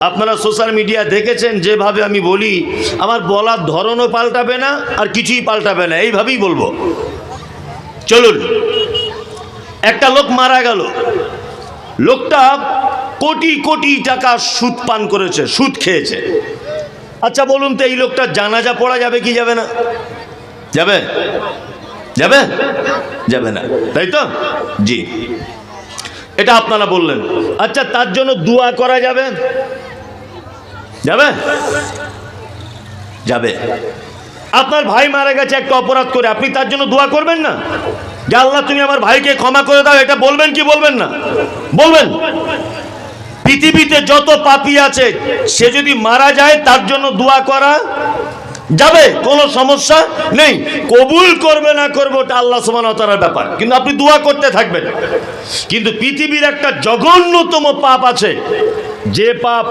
আপনারা social media দেখেছেন যেভাবে আমি বলি, আমার বলার ধরনও পাল্টাবে না আর কিছুই পাল্টাবে না, এইভাবেই বলবো। চলুন, একটা লোক মারা গেল। লোকটা কোটি কোটি টাকা সুদ পান করেছে, সুদ খেয়েছে। আচ্ছা বলুন তো, এই লোকটা জানাজা পড়া যাবে কি যাবে না? যাবে? যাবে? যাবে না, তাই তো? জি, এটা আপনারা বললেন। আচ্ছা, তার জন্য দোয়া করা যাবে? যাবে? যাবে। আপনার ভাই মারা গেছে একটা অপরাধ করে, আপনি তার জন্য দোয়া করবেন না যে আল্লাহ তুমি আমার ভাইকে ক্ষমা করে দাও? এটা বলবেন কি বলবেন না? বলবেন। পৃথিবীতে যত পাপী আছে, সে যদি মারা যায় তার জন্য দোয়া করা যাবে, কোনো সমস্যা নেই। কবুল করবে না করবে ওটা আল্লাহ সুবহানাহু ওয়া তাআলার ব্যাপার, কিন্তু আপনি দোয়া করতে থাকবেন। কিন্তু পৃথিবীর একটা জঘন্যতম পাপ আছে, যে পাপ